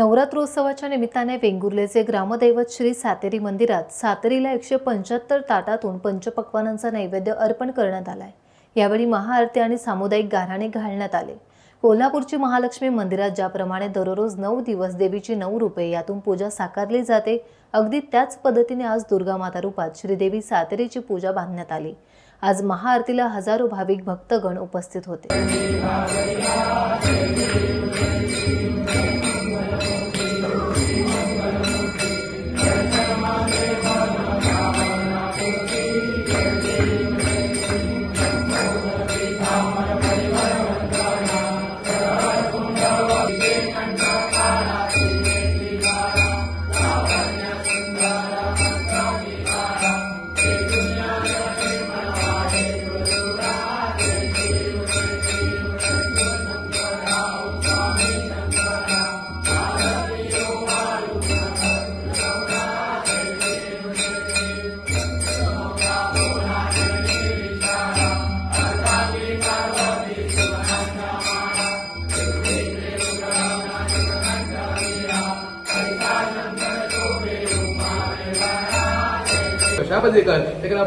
नवरात्रोत्सवाच्या निमित्ताने वेंगुर्लेचे ग्रामदैवत श्री सातेरी मंदिरात सातेरीला 175 ताटातून पंचपक्वानांचा नैवेद्य अर्पण करण्यात आलाय। यावेळी महाआरती आणि सामुदायिक गाराणे घालण्यात आले। कोल्हापूरची महालक्ष्मी मंदिरात ज्याप्रमाणे दररोज 9 दिवस देवीची 9 रूपे यातून पूजा साकारली जाते, अगदी त्याच पद्धतीने आज दुर्गा माता रूपात श्रीदेवी सातेरीची पूजा बांधण्यात आली। आज महाआरतीला हजारो भाविक भक्तगण उपस्थित होते।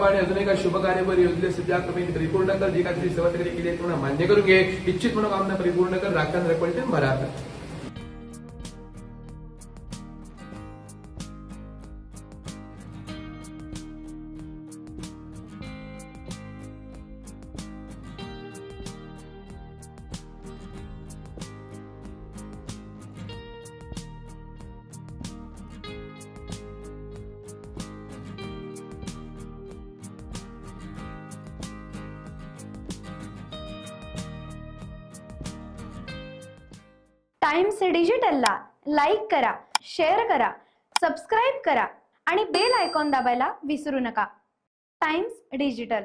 आणि अजून एका शुभ कार्यावर योजले सध्या कमी परिपूर्ण कर, जी काही सेवा केली आहे पूर्ण मान्य करून घे, इच्छित मनोकामना परिपूर्ण कर, राखण रखवते भरा। टाइम्स डिजिटलला लाईक करा, शेअर करा, सबस्क्राइब करा आणि बेल आयकॉन दाबायला विसरू नका। Times digital.